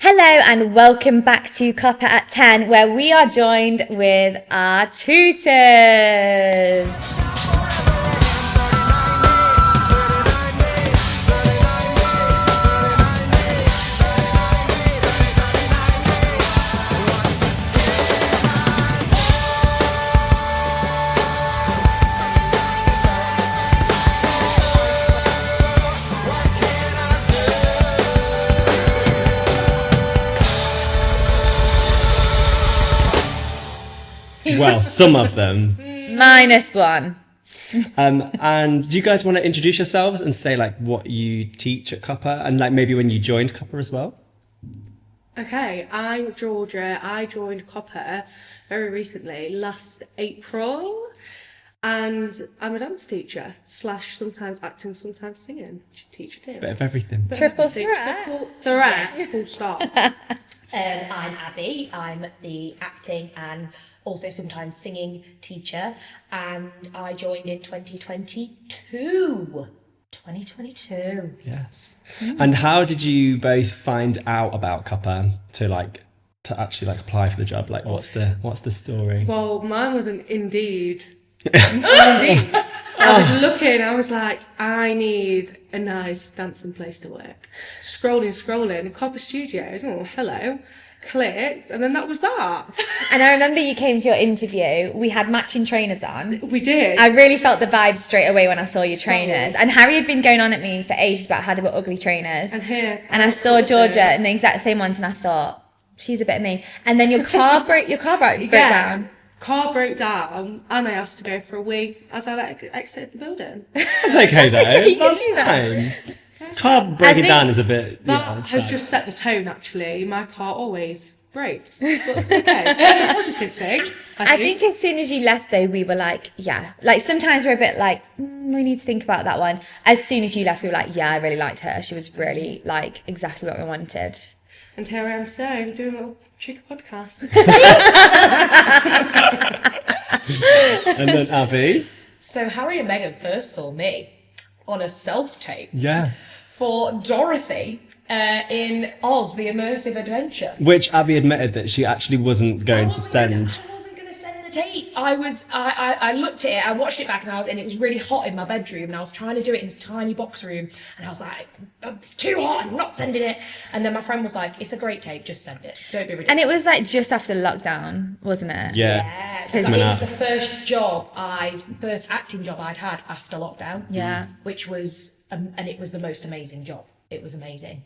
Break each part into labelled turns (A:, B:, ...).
A: Hello and welcome back to Copper at 10, where we are joined with our tutors.
B: Well, some of them.
A: -1.
B: And do you guys want to introduce yourselves and say like what you teach at Copper and like maybe when you joined Copper as well?
C: Okay, I'm Georgia. I joined Copper very recently, last April, and I'm a dance teacher / sometimes acting, sometimes singing. Teacher too.
B: Bit of everything.
A: Triple threat.
C: Triple threat. Full stop.
D: I'm Abby. I'm the acting and also sometimes singing teacher, and I joined in 2022. 2022.
B: Yes. And how did you both find out about Copper to actually apply for the job? Like, what's the story?
C: Well, mine was an Indeed. Indeed. I was looking, I was like, I need a nice dancing place to work. Scrolling, Copper Studios, oh, hello, clicked, and then that was that.
A: And I remember you came to your interview, we had matching trainers on.
C: We did.
A: I really felt the vibes straight away when I saw your trainers. And Harry had been going on at me for ages about how they were ugly trainers.
C: And
A: I saw Georgia in the exact same ones and I thought, she's a bit of me. And then your car broke down.
C: Car broke down and I asked to go for a wee as I exited the building.
B: That's okay though. That's fine. Car breaking down is a bit...
C: That has just set the tone actually. My car always breaks. But it's okay. It's a positive thing.
A: I think as soon as you left though, we were like, yeah. Like sometimes we're a bit like, we need to think about that one. As soon as you left, we were like, yeah, I really liked her. She was really like exactly what we wanted.
C: And here I am today doing a little cheeky podcast.
B: And then Abby.
D: So Harry and Meghan first saw me on a self-tape
B: Yes.
D: for Dorothy in Oz, the Immersive Adventure.
B: Which Abby admitted that she actually wasn't going to send.
D: I wasn't going to send the tape. I looked at it, I watched it back, and it was really hot in my bedroom, and I was trying to do it in this tiny box room, and I was like, it's too hot, I'm not sending it. And then my friend was like, it's a great tape, just send it. Don't be ridiculous.
A: And it was like just after lockdown, wasn't it?
B: Yeah.
D: Because it was the first acting job I'd had after lockdown.
A: Yeah.
D: Which was, and it was the most amazing job. It was amazing.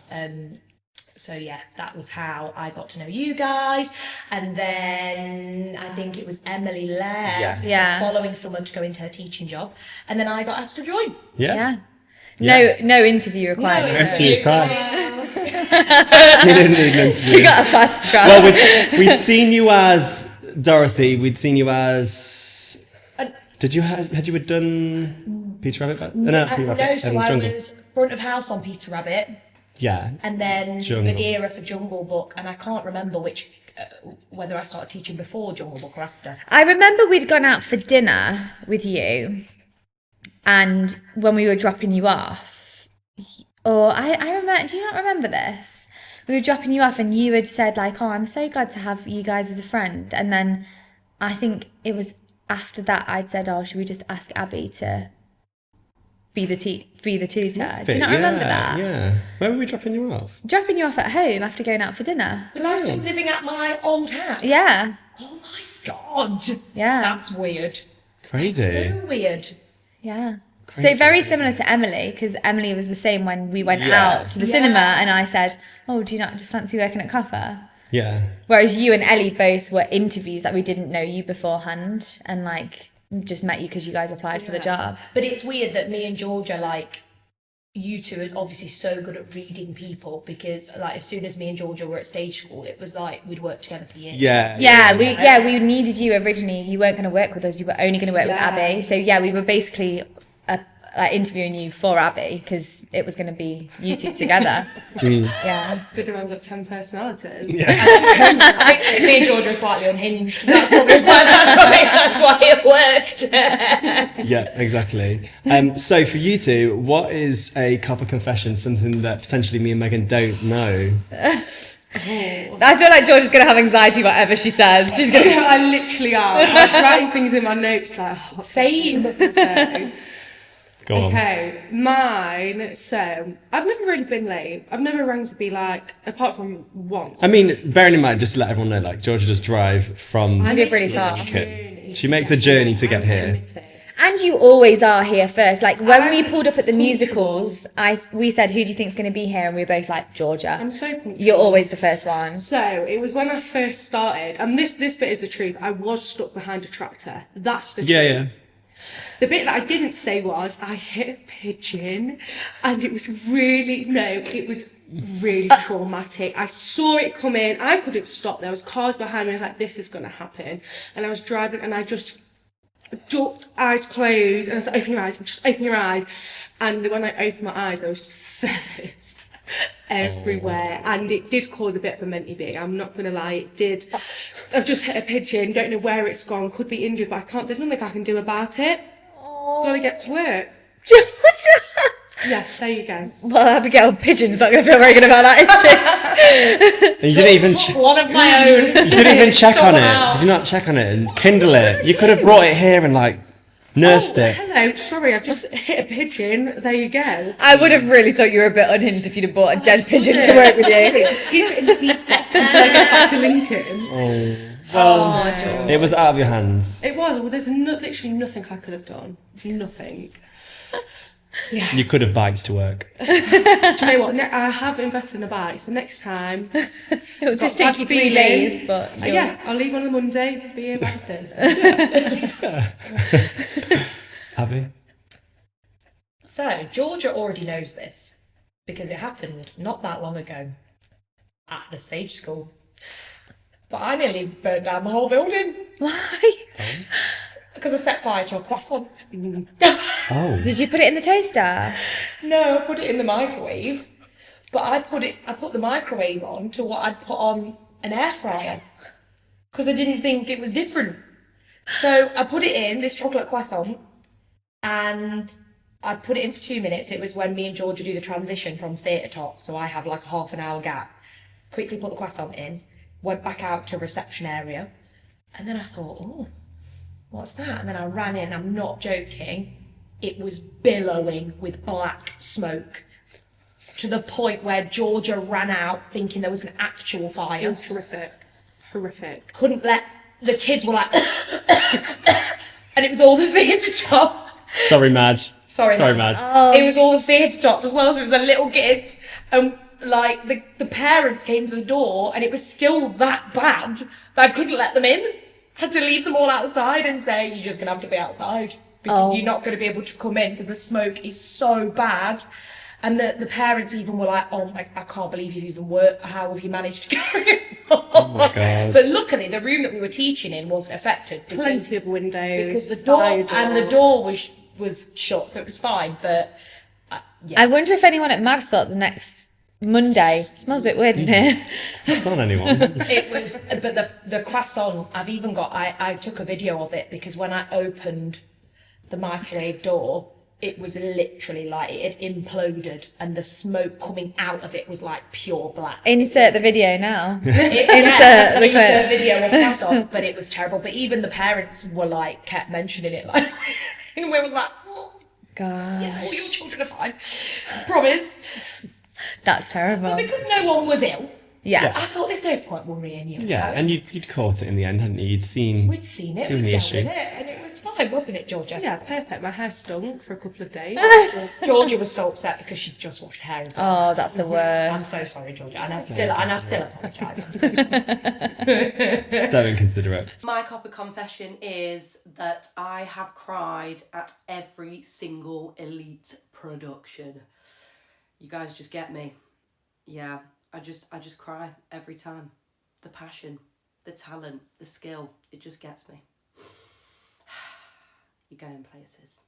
D: So yeah, that was how I got to know you guys. And then I think it was Emily left.
A: Yeah.
D: Following someone to go into her teaching job. And then I got asked to join.
A: Yeah. No interview required.
B: You didn't need an interview.
A: She got a fast track.
B: Well, we'd seen you as Dorothy. We'd seen you as. Had you done Peter Rabbit?
D: No, so I was front of house on Peter Rabbit.
B: Yeah.
D: And then
B: Jungle.
D: Bagheera for Jungle Book, and I can't remember whether I started teaching before Jungle Book or after.
A: I remember we'd gone out for dinner with you, and when we were dropping you off, I remember, do you not remember this? We were dropping you off and you had said like, oh, I'm so glad to have you guys as a friend. And then I think it was after that I'd said, oh, should we just ask Abby to be the tutor? Do you not remember that?
B: Yeah. Where were we dropping you off?
A: Dropping you off at home after going out for dinner.
D: Was I still living at my old house?
A: Yeah.
D: Oh my God.
A: Yeah.
D: That's weird.
B: Crazy.
D: So weird.
A: Yeah.
B: Crazy.
A: So very similar to Emily, because Emily was the same when we went out to the cinema and I said, oh, do you not just fancy working at Copper?
B: Yeah.
A: Whereas you and Ellie both were interviews that we didn't know you beforehand and like just met you because you guys applied for the job.
D: But it's weird that me and Georgia, like, you two are obviously so good at reading people, because like as soon as me and Georgia were at stage school, it was like we'd worked together for years.
A: We needed you originally. You weren't going to work with us. You were only going to work with Abby. So yeah, we were basically interviewing you for Abby because it was going to be you two together. Yeah.
C: Good to have got 10 personalities.
B: Yeah.
D: I think me and Georgia are slightly unhinged. That's probably that's why it worked.
B: Yeah, exactly. So for you two, what is a Copper confession? Something that potentially me and Megan don't know.
A: I feel like George is going to have anxiety whatever she says. She's going to...
C: I literally am. I was writing things in my notes like,
D: Same.
B: Go on.
C: Okay, mine. So I've never really been late. I've never rang to be like, apart from once.
B: I mean, bearing in mind, just to let everyone know, like, Georgia does drive from...
A: I live really far.
B: She makes a journey to get here.
A: And you always are here first. Like, when we pulled up at the musicals, we said, who do you think's going to be here? And we were both like, Georgia.
C: I'm so punctual.
A: You're always the first one.
C: So it was when I first started, and this bit is the truth. I was stuck behind a trauctor. That's the truth.
B: Yeah.
C: The bit that I didn't say was I hit a pigeon, and it was really traumatic. I saw it come in. I couldn't stop. There was cars behind me. I was like, this is going to happen. And I was driving, and I just ducked, eyes closed, and I was like, open your eyes, just open your eyes. And when I opened my eyes, there was just feathers everywhere, and it did cause a bit of a mentally big. I'm not gonna lie, it did. I've just hit a pigeon, don't know where it's gone, could be injured, but I can't. There's nothing I can do about it. Gotta get to work.
A: Georgia!
C: Yes, there you go.
A: Well, Abigail, pigeon's not going to feel very good about that, is
B: And you didn't even...
D: One of my own.
B: You didn't even check on
D: Somehow.
B: it. Did you not check on it and kindle it? You could have brought it here and, like, nursed it.
C: Hello, sorry, I've just hit a pigeon. There you go.
A: I would have really thought you were a bit unhinged if you'd have brought a dead pigeon to work with you.
C: Just keep it in the beef box until I get back to Lincoln.
B: Well, it was out of your hands.
C: It was. Well, there's literally nothing I could have done. Nothing. Yeah.
B: You could have biked to work.
C: Do you know what? I have invested in a bike, so next time.
A: It'll just take you 3
C: feeling.
A: days, but...
C: Yeah, I'll leave on a Monday, be here by Thursday.
B: Abby?
D: So, Georgia already knows this because it happened not that long ago at the stage school. But I nearly burned down the whole building
A: Why?
D: because I set fire to a croissant.
B: Oh.
A: Did you put it in the toaster?
D: No, I put it in the microwave, but I put the microwave on to what I'd put on an air fryer because I didn't think it was different. So I put it in this chocolate croissant, and I put it in for 2 minutes. It was when me and Georgia do the transition from theatre tots, so I have like a half an hour gap. Quickly put the croissant in, went back out to reception area, and then I thought, oh, what's that? And then I ran in, I'm not joking, it was billowing with black smoke to the point where Georgia ran out thinking there was an actual
C: It
D: fire.
C: was horrific.
D: Couldn't let, the kids were like, and it was all the theatre tots.
B: Sorry, Madge.
D: Sorry,
B: Madge.
D: It was all the theatre tots as well, so it was the little kids. And like the parents came to the door, and it was still that bad that I couldn't let them in. Had to leave them all outside and say, you're just gonna have to be outside because you're not gonna be able to come in because the smoke is so bad. And the parents even were like, oh my, I can't believe you've even worked, how have you managed to carry it on?
B: Oh my God.
D: But luckily the room that we were teaching in wasn't affected
C: Plenty of windows.
D: because the door
C: fire
D: and the door was shut, so it was fine. But
A: I wonder if anyone at Mad thought the next Monday. Smells a bit weird in here.
B: It's not anyone.
D: it was, but the croissant, I've even got, I took a video of it because when I opened the microwave door, it was literally like it had imploded and the smoke coming out of it was like pure black.
A: Insert the video now.
D: Insert
A: the clip.
D: video of croissant, but it was terrible. But even the parents were like, kept mentioning it, like, and we was like, oh,
A: God,
D: yeah, all your children are fine. Promise.
A: that's terrible.
D: Because no one was ill.
A: Yeah.
D: I thought there's no point worrying you.
B: Yeah,
D: about it.
B: and you'd caught it in the end, hadn't you? We'd seen
D: We'd seen it, we'd
B: the
D: dealt
B: issue.
D: with it, and it was fine, wasn't it, Georgia?
C: Yeah, perfect. My hair stunk for a couple of days.
D: Georgia was so upset because she'd just washed her hair.
A: Oh, that's the worst.
D: I'm so sorry, Georgia, and I still apologise. I'm so sorry.
B: So inconsiderate.
E: My copper confession is that I have cried at every single Elite production. You guys just get me. Yeah, I just cry every time. The passion, the talent, the skill, it just gets me. You're going places.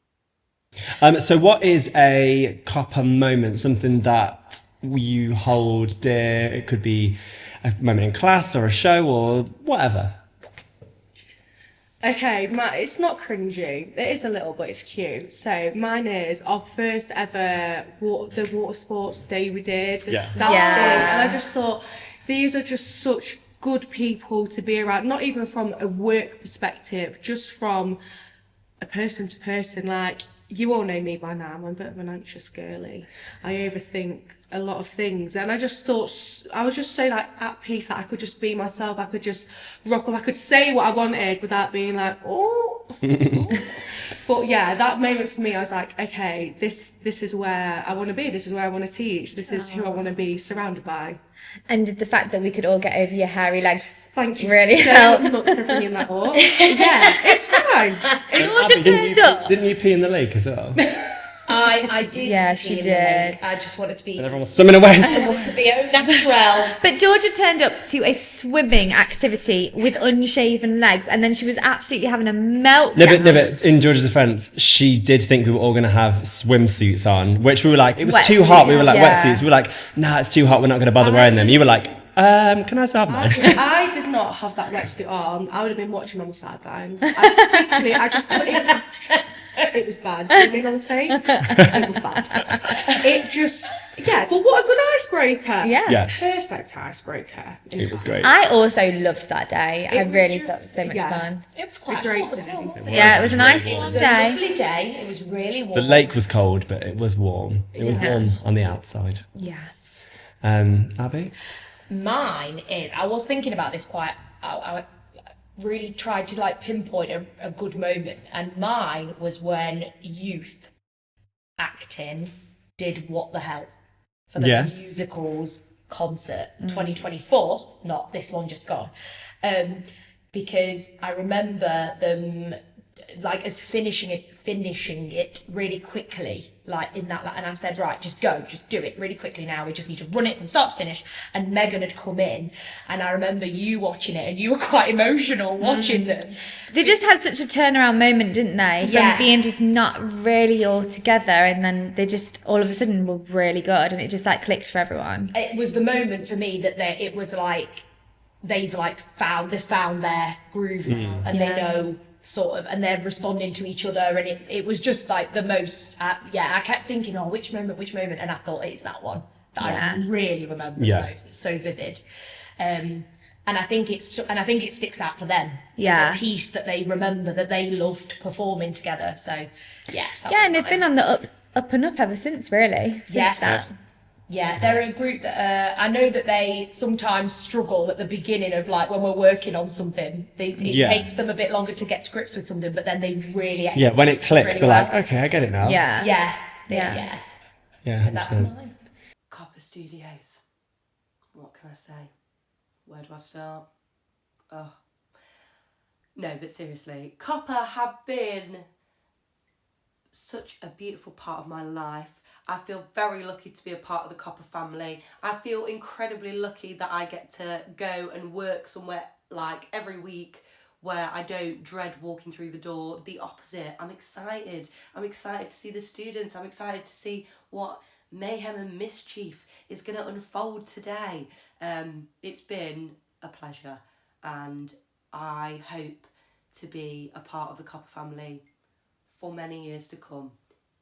B: So what is a copper moment? Something that you hold dear? It could be a moment in class or a show or whatever.
C: Okay, it's not cringy. It is a little, but it's cute. So mine is our first ever the water sports day we did. The
B: Yeah.
C: staff
A: Yeah.
C: thing, and I just thought, these are just such good people to be around, not even from a work perspective, just from a person to person. Like, you all know me by now, I'm a bit of an anxious girly. I overthink a lot of things, and I just thought, I was just so like at peace that I could just be myself. I could just rock up, I could say what I wanted without being like, oh. But yeah, that moment for me, I was like, okay, this is where I want to be, this is where I want to teach, this is who I want to be surrounded by.
A: And the fact that we could all get over your hairy legs
C: Thank you
A: really
C: so
A: helped.
C: much for bringing that up. Yeah, it's fine.
A: Georgia turned up.
B: Didn't you pee in the lake as well?
D: I did.
A: Yeah, she
D: pee in the lake.
A: did.
D: I just wanted to be
B: And everyone was swimming away.
D: to be au naturel.
A: But Georgia turned up to a swimming activity with unshaven legs, and then she was absolutely having a meltdown.
B: No, but in George's defence, she did think we were all going to have swimsuits on, which we were like, it was too hot. We were like,
A: yeah.
B: wetsuits. We were like, nah, it's too hot. We're not going to bother wearing them. You were like, can I still have mine?
C: I did not have that wetsuit on. I would have been watching on the sidelines. I just put it. It was bad. Swimming on the face. It was bad. It just, yeah. But what a good icebreaker.
A: Yeah.
C: Perfect icebreaker.
B: It was great.
A: I also loved that day. I
C: was
A: really
C: just-
A: thought it was so much
C: yeah.
A: fun.
D: It was quite
C: great
D: hot as well,
C: day.
D: wasn't it?
A: Yeah, it was a nice
D: It
A: warm
D: was a
A: day.
D: lovely day. It was really warm.
B: The lake was cold, but it was warm. It was warm on the outside.
A: Yeah.
B: Abby?
D: Mine is, I was thinking about this quite, I really tried to like pinpoint a good moment, and mine was when youth acting did What the Hell for the
B: Yeah.
D: musicals concert 2024, not this one just gone. Because I remember them like as finishing it really quickly, like in that, and I said, right, just do it really quickly now. We just need to run it from start to finish. And Megan had come in, and I remember you watching it, and you were quite emotional watching them.
A: They just had such a turnaround moment, didn't they? From
D: Yeah.
A: being just not really all together, and then they just all of a sudden were really good, and it just like clicked for everyone.
D: It was the moment for me that it was like they've found their groove now, and they know sort of, and they're responding to each other, and it was just like the most I kept thinking, oh, which moment, and I thought it's that one that I really remember the most. It's so vivid, and I think it sticks out for them.
A: Yeah.
D: It's a piece that they remember, that they loved performing together. So yeah,
A: And they've been on the up and up ever since, really. Since that.
D: Yeah, they're a group that I know that they sometimes struggle at the beginning of like when we're working on something. It takes them a bit longer to get to grips with something, but then they really
B: Yeah, when it clicks,
D: really
B: they're
D: well.
B: like, okay, I get it now.
A: Yeah.
D: Yeah.
B: Yeah,
D: That's
B: 100%.
D: mine.
E: Copper Studios. What can I say? Where do I start? Oh. No, but seriously, Copper have been such a beautiful part of my life. I feel very lucky to be a part of the Copper family. I feel incredibly lucky that I get to go and work somewhere like every week where I don't dread walking through the door. The opposite. I'm excited. I'm excited to see the students. I'm excited to see what mayhem and mischief is going to unfold today. It's been a pleasure, and I hope to be a part of the Copper family for many years to come,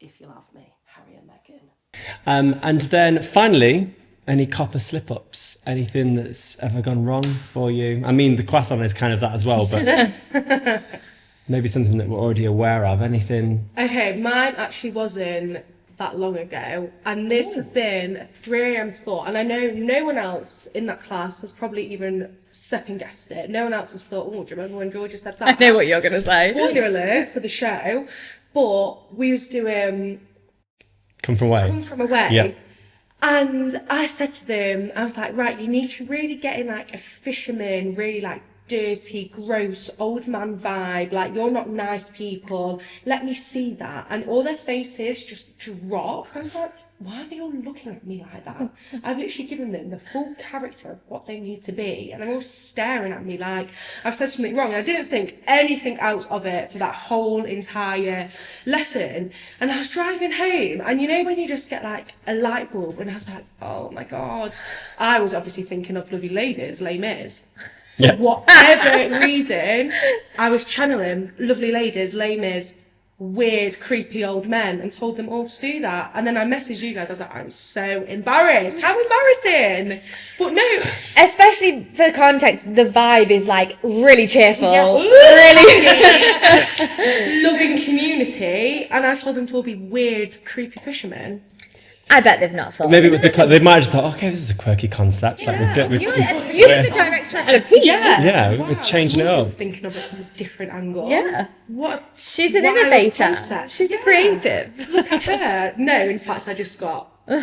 E: if you'll have me, Harry and Meghan.
B: And then finally, any Copper slip-ups? Anything that's ever gone wrong for you? I mean, the croissant is kind of that as well, but maybe something that we're already aware of. Anything?
C: Okay, mine actually wasn't that long ago, and this has been a 3 a.m. thought, and I know no one else in that class has probably even second guessed it. No one else has thought, oh, do you remember when Georgia said that?
A: I know what you're going to say.
C: Spoiler alert for the show, but we was doing
B: Come from away.
C: Come From Away.
B: Yeah.
C: And I said to them, I was like, right, you need to really get in like a fisherman, really like dirty, gross, old man vibe. Like, you're not nice people. Let me see that. And all their faces just dropped. I was like, why are they all looking at me like that? I've literally given them the full character of what they need to be, and they're all staring at me like I've said something wrong. And I didn't think anything out of it for that whole entire lesson. And I was driving home, and you know when you just get like a light bulb, and I was like, oh my God. I was obviously thinking of Lovely Ladies, Les Mis.
B: Yeah.
C: For whatever reason, I was channeling Lovely Ladies, Les Mis, weird, creepy old men and told them all to do that. And then I messaged you guys. I was like, I'm so embarrassed. How embarrassing. But no.
A: Especially for context, the vibe is like really cheerful.
C: Yeah.
A: Really
C: Loving community. And I told them to all be weird, creepy fishermen.
A: I bet they've not thought.
B: Maybe it was they might have just thought, okay, this is a quirky concept. Like
A: You're the director of the piece.
B: Yeah,
C: Wow,
B: we're changing it
C: you're
B: up.
C: just thinking of it from a different angle.
A: Yeah.
C: What?
A: She's an
C: wild
A: innovator.
C: concept.
A: She's a
C: Yeah.
A: creative.
C: Look at her. No, in fact, I just got.
D: Well,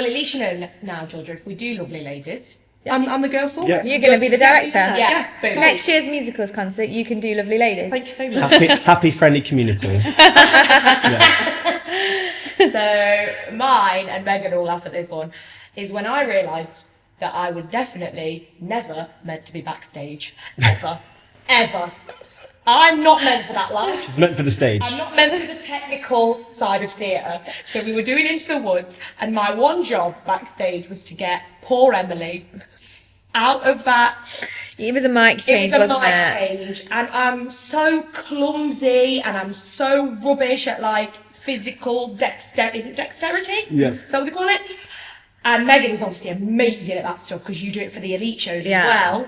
D: at least you know now, Georgia, if we do Lovely Ladies.
C: I'm the girl for
B: Yeah.
C: it.
A: You're going to be the director.
D: Yeah.
C: Boom.
A: Next year's musicals concert, you can do Lovely Ladies.
C: Thank you so much.
B: Happy, friendly community.
D: So mine, and Megan will laugh at this one, is when I realised that I was definitely never meant to be backstage. Ever. Ever. I'm not meant for that life.
B: It's meant for the stage.
D: I'm not meant for the technical side of theatre. So we were doing Into the Woods, and my one job backstage was to get poor Emily out of that.
A: It was a mic change,
D: It was a
A: wasn't
D: mic
A: it?
D: change, and I'm so clumsy, and I'm so rubbish at like physical dexterity. Is it dexterity?
B: Yeah.
D: Is that what they call it? And Megan is obviously amazing at that stuff because you do it for the elite shows
A: Yeah.
D: as well.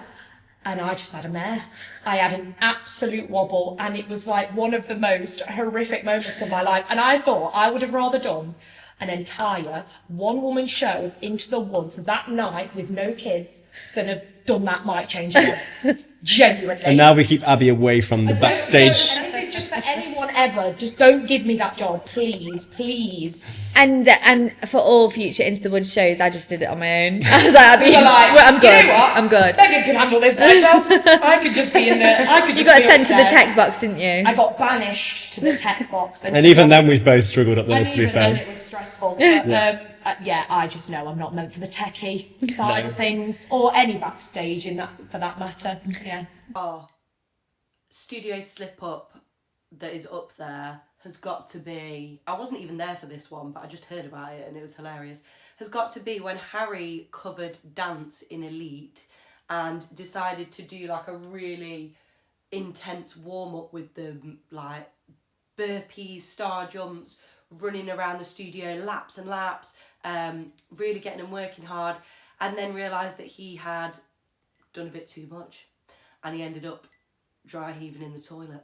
D: And I just had a mare. I had an absolute wobble, and it was like one of the most horrific moments of my life. And I thought I would have rather done an entire one-woman show of Into the Woods that night with no kids than have done that mic change again. Genuinely.
B: And now we keep Abby away from the backstage.
D: And this is just for anyone ever. Just don't give me that job, please, please.
A: And for all future Into the Woods shows, I just did it on my own. I was like, I'm
D: You're like,
A: good.
D: you know what?
A: I'm good.
D: Megan can handle this myself. I could just be in the. I could.
A: You
D: just
A: got
D: be
A: sent to the
D: upstairs.
A: tech box, didn't you?
D: I got banished to the tech box.
B: And even then, we've both struggled up there,
D: And
B: to be
D: even then
B: fair.
D: it was stressful. But, yeah, I just know I'm not meant for the techie side of things, or any backstage in that, for that matter. Yeah.
E: Oh, studio slip up that is up there has got to be. I wasn't even there for this one, but I just heard about it and it was hilarious. Has got to be when Harry covered dance in Elite and decided to do like a really intense warm up with them, like burpees, star jumps, running around the studio, laps and laps, really getting them working hard, and then realised that he had done a bit too much and he ended up dry heaving in the toilet.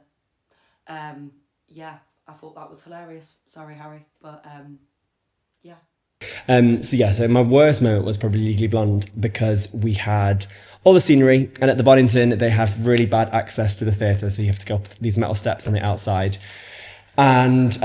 E: Yeah, I thought that was hilarious. Sorry, Harry, but yeah.
B: So my worst moment was probably Legally Blonde because we had all the scenery, and at the Boddington they have really bad access to the theatre, so you have to go up these metal steps on the outside. And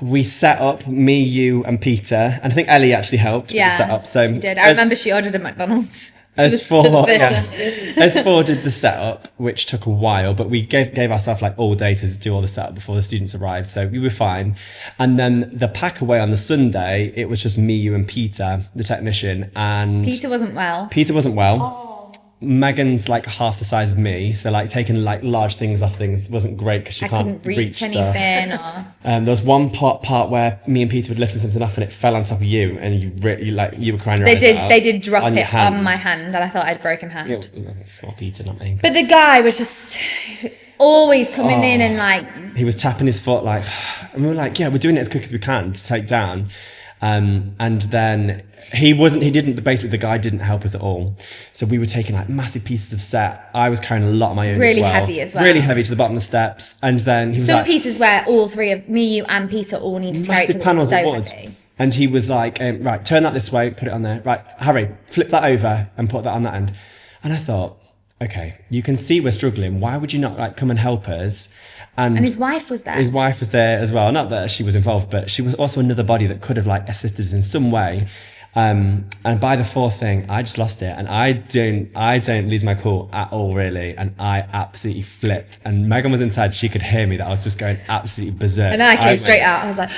B: we set up, me, you and Peter, and I think Ellie actually helped with the setup. So
A: she did. I remember she ordered a McDonald's.
B: As
A: to the theatre.
B: as four did the setup, which took a while, but we gave ourselves like all day to do all the setup before the students arrived, so we were fine. And then the pack away on the Sunday, it was just me, you, and Peter, the technician, and
A: Peter wasn't well.
B: Peter wasn't well. Megan's like half the size of me, so like taking like large things off things wasn't great because she
A: I
B: can't
A: couldn't reach
B: stuff.
A: anything. Or...
B: There was one part where me and Peter were lifting something off and it fell on top of you, and you were crying your eyes out
A: They did drop
B: on your
A: it
B: hand.
A: on my hand, and I thought I'd broken hand.
B: Or Peter, not me.
A: But the guy was just always coming in and like
B: He was tapping his foot like, and we were like, yeah, we're doing it as quick as we can to take down. And then basically the guy didn't help us at all. So we were taking like massive pieces of set. I was carrying a lot on my own
A: Really
B: as well.
A: heavy as well.
B: Really heavy to the bottom of the steps. And then he was
A: some
B: like,
A: pieces where all three of me, you, and Peter all needed to carry
B: massive
A: because it
B: panels
A: was so
B: of wood.
A: heavy.
B: And he was like, right, turn that this way, put it on there. Right, Harry, flip that over and put that on that end. And I thought, okay, you can see we're struggling. Why would you not like come and help us? And
A: And his wife was there.
B: his wife was there as well. Not that she was involved, but she was also another body that could have like assisted us in some way. And by the fourth thing, I just lost it, and I don't lose my cool at all, really. And I absolutely flipped. And Megan was inside; she could hear me that I was just going absolutely berserk.
A: And then I came straight out. I was like,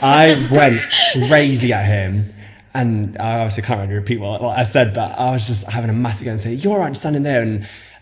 B: I went crazy at him. And I obviously can't really repeat what I said, but I was just having a massive go and say, "You're right, standing there."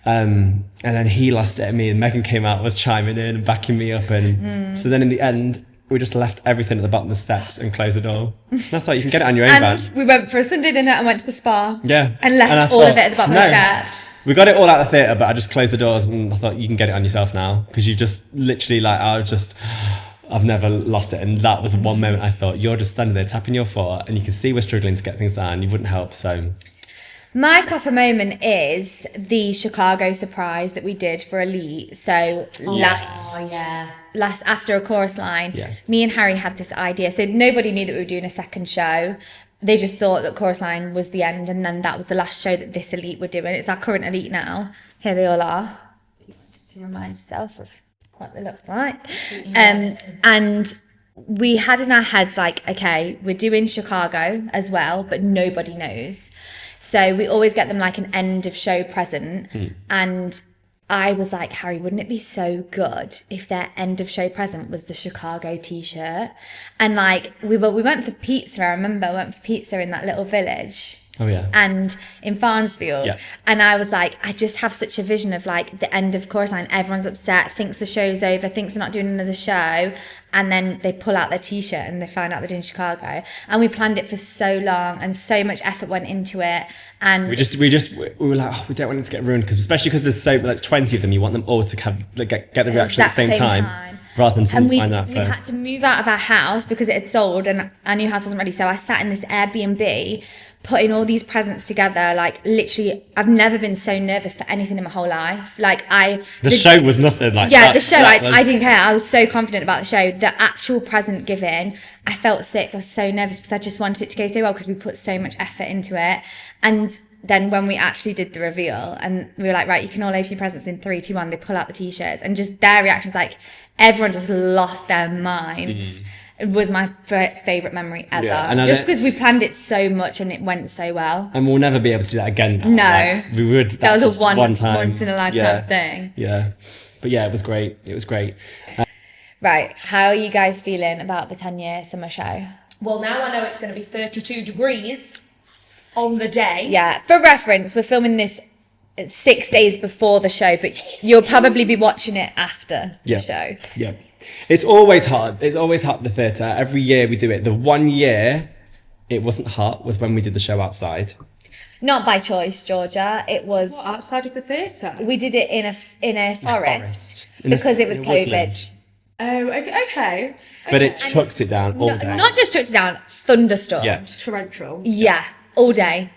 B: And then he lost it at me, and Megan came out, was chiming in and backing me up. And so then in the end, we just left everything at the bottom of the steps and closed the door. And I thought, you can get it on your own, van.
A: and we went for a Sunday dinner and went to the spa.
B: Yeah.
A: And left
B: I
A: all of
B: thought,
A: it at the bottom of the steps.
B: We got it all out of the theatre, but I just closed the doors and I thought, you can get it on yourself now, because you just literally I've never lost it. And that was the one moment I thought, you're just standing there tapping your foot and you can see we're struggling to get things done. You wouldn't help. So
A: My copper moment is the Chicago surprise that we did for Elite. So last after a chorus line, me and Harry had this idea. So nobody knew that we were doing a second show. They just thought that chorus line was the end, and then that was the last show that this Elite were doing. It's our current Elite now. Here they all are. To remind yourself of what they look like. And we had in our heads like, okay, we're doing Chicago as well, but nobody knows. So we always get them like an end of show present. And I was like, Harry, wouldn't it be so good if their end of show present was the Chicago t-shirt? And like we went for pizza. I remember we went for pizza in that little village.
B: Oh yeah.
A: And in Farnsfield.
B: Yeah.
A: And I was like, I just have such a vision of like the end of chorus line. Everyone's upset, thinks the show's over, thinks they're not doing another show. And then they pull out their t-shirt and they find out they're doing Chicago. And we planned it for so long and so much effort went into it. And we were like, oh, we don't want it to get ruined, because especially because there's so like 20 of them, you want them all to have get the reaction at the same time. Rather than someone find out we
B: first.
A: had to move out of our house because it had sold and our new house wasn't ready. So I sat in this Airbnb putting all these presents together. Like literally, I've never been so nervous for anything in my whole life. Like the show
B: was nothing like
A: yeah,
B: that.
A: the show, like I didn't care. I was so confident about the show. The actual present giving, I felt sick. I was so nervous because I just wanted it to go so well because we put so much effort into it. And then when we actually did the reveal and we were like, right, you can all open your presents in 3, 2, 1, they pull out the t-shirts and just their reactions, like everyone just lost their minds. It was my favourite memory ever. Yeah, and just because we planned it so much and it went so well.
B: And we'll never be able to do that again.
A: No.
B: Like, we would.
A: That was a
B: one time.
A: once in a lifetime thing.
B: Yeah. But yeah, it was great. It was great.
A: Right. How are you guys feeling about the 10-year summer show?
D: Well, now I know it's going to be 32 degrees on the day.
A: Yeah. For reference, we're filming this 6 days before the show, but you'll probably be watching it after the show.
B: Yeah. It's always hot. It's always hot at the theatre. Every year we do it. The one year it wasn't hot was when we did the show outside.
A: Not by choice, Georgia. It was
C: outside of the theatre.
A: We did it in a forest because it was COVID.
B: Woodlands.
C: Oh, okay.
B: But it chucked it down all day.
A: Not just chucked it down, thunderstorm.
B: Yeah.
C: Torrential.
A: Yeah, all day.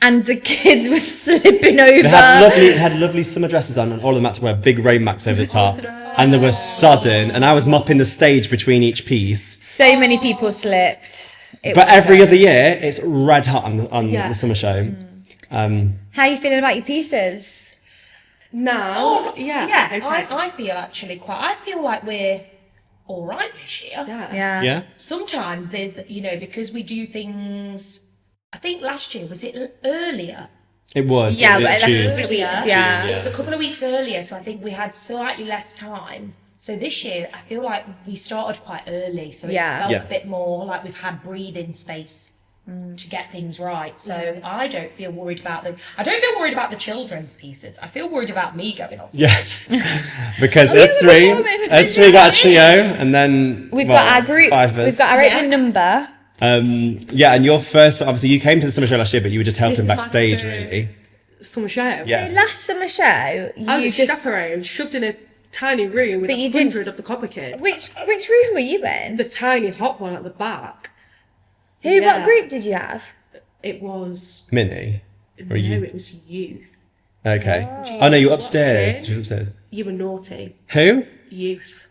A: And the kids were slipping over.
B: They had lovely summer dresses on, and all of them had to wear big rain macs over the top. And they were sodden, and I was mopping the stage between each piece.
A: So many people slipped.
B: But every other year, it's red hot on the summer show.
A: How are you feeling about your pieces?
C: Now,
D: Okay. I feel actually I feel like we're all right this year.
A: Yeah.
D: Sometimes there's, because we do things, I think last year, was it earlier?
B: It was.
A: Yeah,
B: it
A: like
B: was
A: a
B: June.
A: couple of weeks.
D: Yeah. It was a couple of weeks earlier, so I think we had slightly less time. So this year, I feel like we started quite early, so it felt a bit more like we've had breathing space to get things right. So I don't feel worried about I don't feel worried about the children's pieces. I feel worried about me going off.
B: Yes, because us three got a trio, and then
A: we've got our group.
B: 5 of us.
A: We've got our opening number.
B: And your first, obviously, you came to the summer show last year, but you were just helping backstage, really.
C: Summer show.
B: Yeah.
A: So last summer show,
C: I was a chaperone, shoved in a tiny room with 100 of the copper kids.
A: Which room were you in?
C: The tiny hot one at the back.
A: What group did you have?
C: It was
B: Minnie. Or you?
C: It was youth.
B: Okay. Oh no, you were upstairs. She was upstairs.
C: You were naughty.
B: Who?
C: Youth.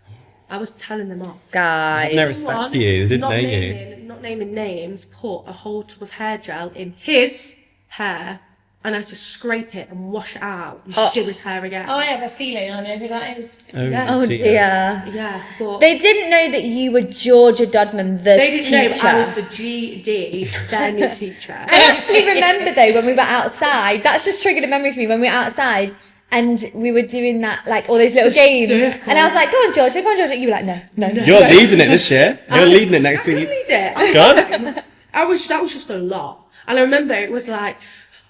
C: I was telling them off.
A: Guys.
B: No respect for you. They didn't know you.
C: Not naming names, put a whole tub of hair gel in his hair and I had to scrape it and wash it out and do his hair again.
D: I have a feeling I know who that is.
A: Oh dear.
C: Yeah, but
A: they didn't know that you were Georgia Dodman, the
C: they didn't
A: teacher.
C: know I was the GD, their new teacher.
A: I actually remember though when we were outside. That's just triggered a memory for me. When we were outside and we were doing that, like all those little games,
C: circle.
A: and I was like, "Go on, Georgia, go on, Georgia." You were like, "No."
B: You're leading it this year. You're leading it next
C: I
B: year.
C: can lead it.
B: God.
C: That was just a lot. And I remember it was like,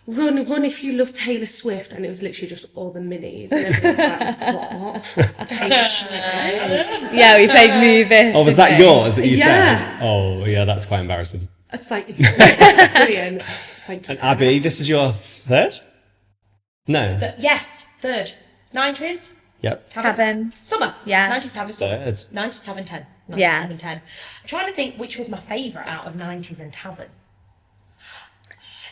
C: run if you love Taylor Swift, and it was literally just all the minis. And everyone was like, what? Taylor Swift.
A: Yeah, we played Move.
B: Oh, was that yours that you
C: Yeah.
B: said? Oh, yeah, that's quite embarrassing.
C: Thank you. Brilliant. Thank you.
B: And Abby, this is your third? No.
D: Yes, third. 90s?
B: Yep.
A: Tavern.
D: Summer.
A: Yeah.
D: 90s Tavern. Summer.
B: Third.
D: 90s Tavern 10. 90s
A: Yeah.
D: Tavern 10. I'm trying to think which was my favourite out of 90s and Tavern.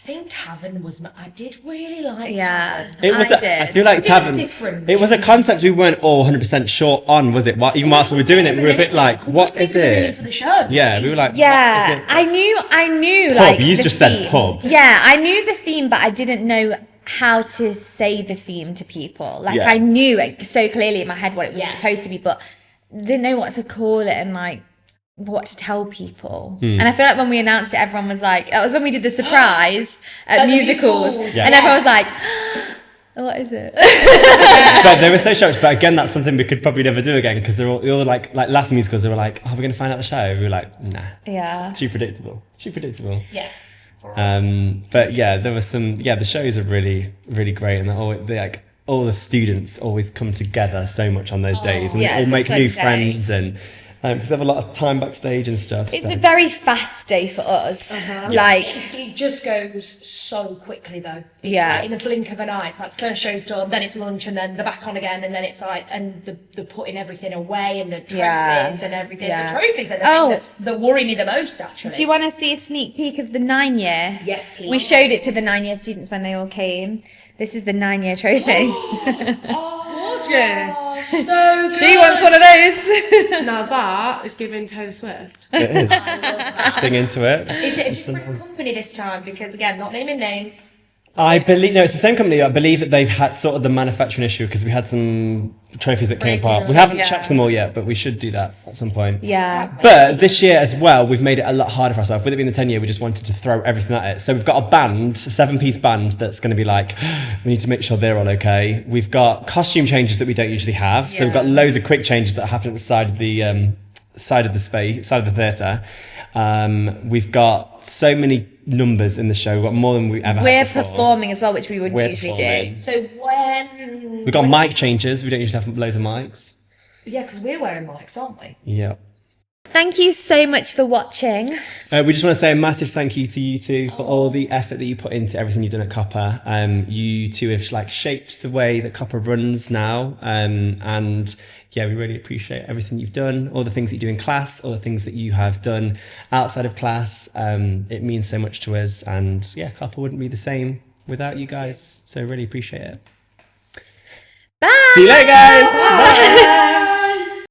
D: I think Tavern was I did really like
A: Yeah.
D: Tavern.
B: It was.
A: I did.
B: I feel like
D: It was
B: Tavern.
D: different.
B: It was a concept we weren't all 100% sure on, was it? Even whilst we were doing it, we were a bit like, "What is
D: For
B: it?"
D: the show.
B: Yeah, we were like,
A: Yeah,
B: "What is it?"
A: I knew
B: Pub,
A: like
B: you
A: the
B: just said
A: theme.
B: pub.
A: Yeah, I knew the theme, but I didn't know how to say the theme to people. Like
B: Yeah.
A: I knew it so clearly in my head what it was
D: Yeah.
A: supposed to be, but didn't know what to call it and like what to tell people.
B: Hmm.
A: And I feel like when we announced it, everyone was like, that was when we did the surprise at
D: At the
A: musicals,
D: musicals,
A: and everyone was like, what is it?
B: But they were so shocked. But again, that's something we could probably never do again because they're all like last musicals. They were like, "Oh, we're going to find out the show." We were like, "Nah,
A: Yeah.
B: too predictable. Too predictable."
D: Yeah.
B: But yeah, there was some. Yeah, the shows are really, really great, and all the students always come together so much on those days, and
A: Yeah,
B: they all
A: it's a
B: make
A: fun
B: new
A: day.
B: friends, and because they have a lot of time backstage and stuff.
A: It's
B: so.
A: a very fast day for us. Like,
D: It just goes so quickly though. It's
A: Yeah.
D: like in a blink of an eye. It's like the first show's done, then it's lunch, and then they're back on again, and then it's like, and the putting everything away, and the trophies
A: Yeah.
D: and everything.
A: Yeah.
D: The trophies are the
A: Oh.
D: thing that worry me the most, actually.
A: do you want to see a sneak peek of the 9-year?
D: Yes, please.
A: We showed it to the 9-year students when they all came. This is the 9-year trophy.
C: Gorgeous.
D: So
A: She wants one of those.
C: Now that is giving Taylor Swift.
B: It is. Sing into it.
D: Is it a different company this time? Because again, not naming names.
B: I believe no, it's the same company. I believe that they've had sort of the manufacturing issue because we had some trophies that came apart. We haven't checked them all yet, but we should do that at some point.
A: Yeah.
B: But this year as well, we've made it a lot harder for ourselves. With it being the 10-year, we just wanted to throw everything at it. So we've got a band, a 7-piece band that's going to be like, we need to make sure they're all okay. We've got costume changes that we don't usually have. So we've got loads of quick changes that happen at the side of the side of the theatre. We've got so many numbers in the show. We've got more than we ever
A: We're
B: had before.
A: performing as well, which we wouldn't
B: We're
A: usually
B: performing.
A: do.
D: So when
B: We've got mic changes. We don't usually have loads of mics.
D: yeah, because we're wearing mics, aren't we?
B: Yeah.
A: Thank you so much for watching.
B: We just want to say a massive thank you to you two for all the effort that you put into everything you've done at Copper. You two have shaped the way that Copper runs now, and yeah, we really appreciate everything you've done, all the things that you do in class, all the things that you have done outside of class. It means so much to us, and yeah, Copper wouldn't be the same without you guys. So really appreciate it.
A: Bye.
B: See you later, guys. Bye.